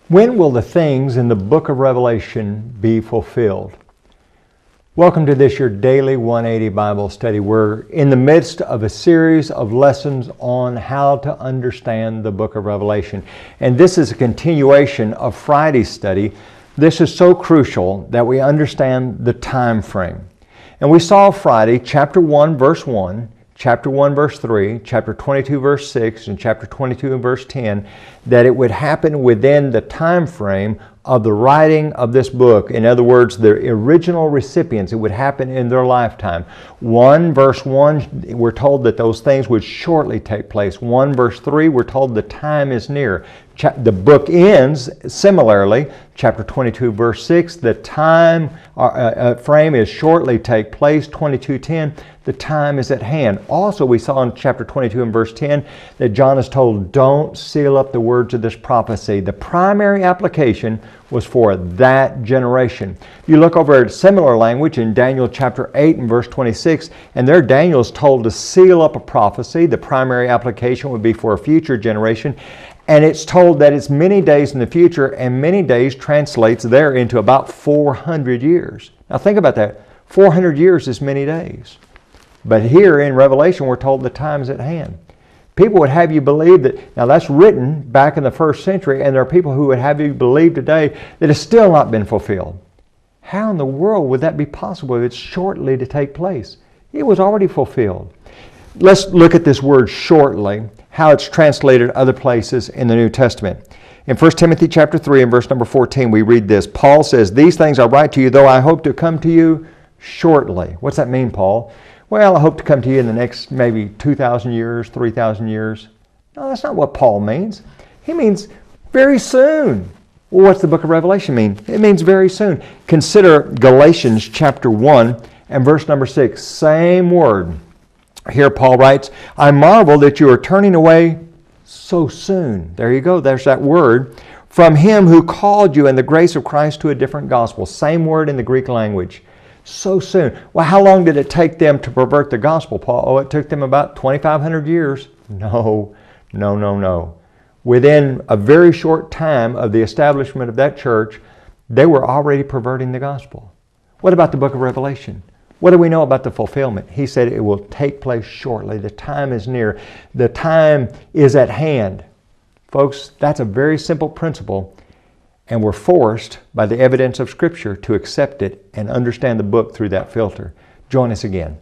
When will the things in the book of Revelation be fulfilled? Welcome to this Your Daily 180 Bible Study. We're in the midst of a series of lessons on how to understand the book of Revelation. And this is a continuation of Friday's study. This is so crucial that we understand the time frame. And we saw Friday, chapter 1, verse 1, chapter 1, verse 3, chapter 22, verse 6, and chapter 22 and verse 10, that it would happen within the time frame of the writing of this book. In other words, the original recipients, it would happen in their lifetime. 1 verse 1, we're told that those things would shortly take place. 1 verse 3, we're told the time is near. The book ends similarly. Chapter 22 verse 6, the time frame is shortly take place. 22:10, the time is at hand. Also, we saw in chapter 22 and verse 10 that John is told, don't seal up the words of this prophecy. The primary application was for that generation. You look over at similar language in Daniel chapter 8 and verse 26, and there Daniel's told to seal up a prophecy. The primary application would be for a future generation. And it's told that it's many days in the future, and many days translates there into about 400 years. Now think about that. 400 years is many days. But here in Revelation, we're told the time is at hand. People would have you believe that, now that's written back in the first century, and there are people who would have you believe today that it's still not been fulfilled. How in the world would that be possible if it's shortly to take place? It was already fulfilled. Let's look at this word shortly, how it's translated other places in the New Testament. In 1 Timothy chapter 3 and verse number 14, we read this. Paul says, "These things I write to you, though I hope to come to you shortly." What's that mean, Paul? Well, I hope to come to you in the next maybe 2,000 years, 3,000 years. No, that's not what Paul means. He means very soon. Well, what's the book of Revelation mean? It means very soon. Consider Galatians chapter 1 and verse number 6. Same word. Here Paul writes, "I marvel that you are turning away so soon." There you go. There's that word. "From him who called you in the grace of Christ to a different gospel." Same word in the Greek language. So soon. Well, how long did it take them to pervert the gospel, Paul? Oh, it took them about 2,500 years. No. Within a very short time of the establishment of that church, they were already perverting the gospel. What about the book of Revelation? What do we know about the fulfillment? He said it will take place shortly. The time is near. The time is at hand. Folks, that's a very simple principle, and we're forced by the evidence of Scripture to accept it and understand the book through that filter. Join us again.